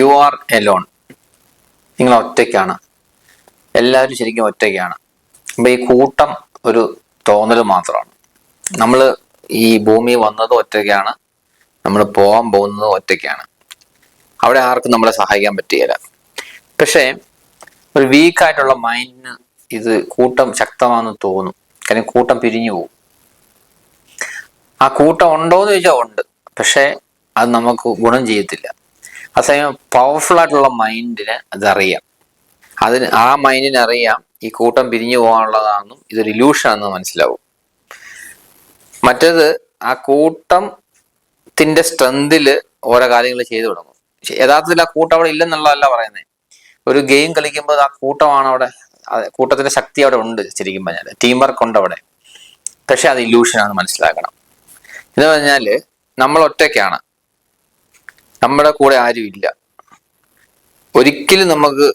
You are Elon. നിങ്ങൾ ഒറ്റയ്ക്കാണ്. എല്ലാവരും ശരിക്കും ഒറ്റയ്ക്കാണ്. അപ്പൊ ഈ കൂട്ടം ഒരു തോന്നൽ മാത്രമാണ്. നമ്മൾ ഈ ഭൂമി വന്നത് ഒറ്റയ്ക്കാണ്, നമ്മൾ പോകാൻ പോകുന്നത് ഒറ്റയ്ക്കാണ്. അവിടെ ആർക്കും നമ്മളെ സഹായിക്കാൻ പറ്റുകയില്ല. പക്ഷേ ഒരു വീക്കായിട്ടുള്ള മൈൻഡിന് ഇത് കൂട്ടം ശക്തമാണെന്ന് തോന്നും. കാര്യം കൂട്ടം പിരിഞ്ഞു പോകും. ആ കൂട്ടം ഉണ്ടോയെന്ന് ചോദിച്ചാൽ ഉണ്ട്, പക്ഷേ അത് നമുക്ക് ഗുണം ചെയ്യത്തില്ല. അതേസമയം പവർഫുൾ ആയിട്ടുള്ള മൈൻഡിന് അതറിയാം. ആ മൈൻഡിന് അറിയാം ഈ കൂട്ടം പിരിഞ്ഞു പോകാനുള്ളതാണെന്നും ഇതൊരു ഇല്യൂഷൻ ആണെന്ന് മനസ്സിലാവും. മറ്റേത് ആ കൂട്ടത്തിന്റെ സ്ട്രെങ്തിൽ ഓരോ കാര്യങ്ങൾ ചെയ്തു തുടങ്ങും. യഥാർത്ഥത്തിൽ ആ കൂട്ടം അവിടെ ഇല്ലെന്നുള്ളതല്ല പറയുന്നത്. ഒരു ഗെയിം കളിക്കുമ്പോൾ ആ കൂട്ടമാണ് അവിടെ, കൂട്ടത്തിന്റെ ശക്തി അവിടെ ഉണ്ട്. ശരിക്കും പറഞ്ഞാൽ ടീം വർക്ക് ഉണ്ട് അവിടെ. പക്ഷെ അത് ഇല്യൂഷനാണെന്ന് മനസ്സിലാക്കണം. എന്ന് പറഞ്ഞാല് നമ്മൾ ഒറ്റയ്ക്കാണ്, നമ്മുടെ കൂടെ ആരും ഇല്ല. ഒരിക്കലും നമുക്ക്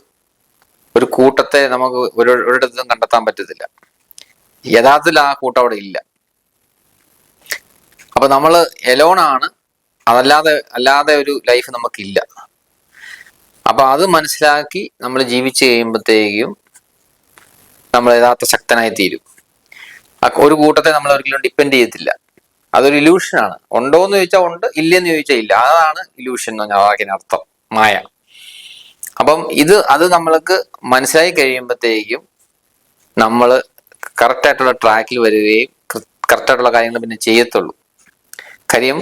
ഒരു കൂട്ടത്തെ നമുക്ക് ഒരിടത്തും കണ്ടെത്താൻ പറ്റത്തില്ല. യഥാർത്ഥത്തിൽ ആ കൂട്ടം അവിടെ ഇല്ല. അപ്പൊ നമ്മൾ എലോണാണ്, അല്ലാതെ ഒരു ലൈഫ് നമുക്കില്ല. അപ്പൊ അത് മനസ്സിലാക്കി നമ്മൾ ജീവിച്ചു കഴിയുമ്പോഴത്തേക്കും നമ്മൾ യഥാർത്ഥ ശക്തനായി തീരും. ഒരു കൂട്ടത്തെ നമ്മൾ ഒരിക്കലും ഡിപ്പെൻഡ് ചെയ്യത്തില്ല. അതൊരു ഇല്യൂഷനാണ്. ഉണ്ടോ എന്ന് ചോദിച്ചാൽ ഉണ്ട്, ഇല്ലെന്ന് ചോദിച്ചാൽ ഇല്ല. അതാണ് ഇല്യൂഷൻ എന്ന് പറഞ്ഞാൽ വാക്കിനർത്ഥം, മായ. അപ്പം അത് നമ്മൾക്ക് മനസ്സിലായി കഴിയുമ്പോഴത്തേക്കും നമ്മൾ കറക്റ്റായിട്ടുള്ള ട്രാക്കിൽ വരികയും കറക്റ്റായിട്ടുള്ള കാര്യങ്ങൾ പിന്നെ ചെയ്യത്തുള്ളൂ. കാര്യം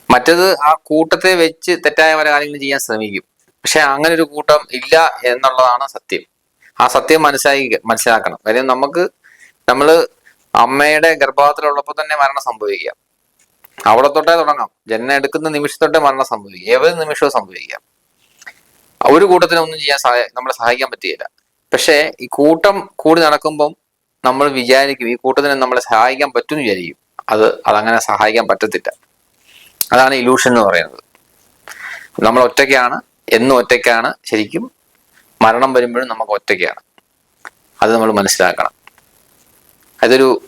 മറ്റത് ആ കൂട്ടത്തെ വെച്ച് തെറ്റായ പല കാര്യങ്ങളും ചെയ്യാൻ ശ്രമിക്കും. പക്ഷെ അങ്ങനെ ഒരു കൂട്ടം ഇല്ല എന്നുള്ളതാണ് സത്യം. ആ സത്യം മനസ്സിലാക്കണം. കാര്യം നമ്മള് അമ്മയുടെ ഗർഭപാത്രത്തിലുള്ളപ്പോൾ തന്നെ മരണം സംഭവിക്കാം. അവിടെ തൊട്ടേ തുടങ്ങാം. ജനനം എടുക്കുന്ന നിമിഷത്തൊട്ടേ മരണം സംഭവിക്കാം. ഏതൊരു നിമിഷവും സംഭവിക്കാം. ഒരു കൂട്ടത്തിനൊന്നും ചെയ്യാൻ നമ്മളെ സഹായിക്കാൻ പറ്റുകയില്ല. പക്ഷേ ഈ കൂട്ടം കൂടി നടക്കുമ്പം നമ്മൾ വിചാരിക്കും ഈ കൂട്ടത്തിന് നമ്മളെ സഹായിക്കാൻ പറ്റും എന്ന് വിചാരിക്കും. അതങ്ങനെ സഹായിക്കാൻ പറ്റത്തില്ല. അതാണ് ഇലൂഷൻ എന്ന് പറയുന്നത്. നമ്മൾ ഒറ്റയ്ക്കാണ്, എന്നും ഒറ്റയ്ക്കാണ്. ശരിക്കും മരണം വരുമ്പോഴും നമുക്ക് ഒറ്റയ്ക്കാണ്. അത് നമ്മൾ മനസ്സിലാക്കണം.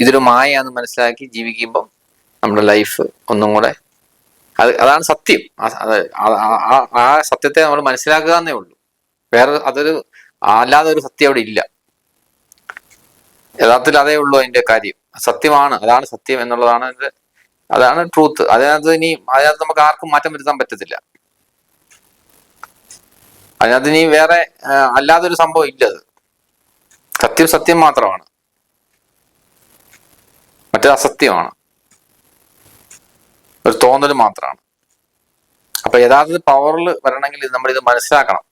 ഇതൊരു മായയാന്ന് മനസ്സിലാക്കി ജീവിക്കുമ്പം നമ്മുടെ ലൈഫ് ഒന്നും കൂടെ, അതാണ് സത്യം. ആ സത്യത്തെ നമ്മൾ മനസ്സിലാക്കുക എന്നേ ഉള്ളൂ. അല്ലാതെ ഒരു സത്യം അവിടെ ഇല്ല. യഥാർത്ഥത്തിൽ അതേ ഉള്ളൂ അതിന്റെ കാര്യം. സത്യമാണ്, അതാണ് സത്യം എന്നുള്ളതാണ് അതാണ് ട്രൂത്ത്. അതിനകത്ത് നമുക്ക് ആർക്കും മാറ്റം വരുത്താൻ പറ്റത്തില്ല. അതിനകത്ത് ഇനി വേറെ അല്ലാതൊരു സംഭവം ഇല്ല. അത് സത്യം മാത്രമാണ്, മറ്റേത് അസത്യമാണ്, ഒരു തോന്നൽ മാത്രമാണ്. അപ്പൊ യഥാർത്ഥത്തിൽ പവറിൽ വരണമെങ്കിൽ നമ്മളിത് മനസ്സിലാക്കണം.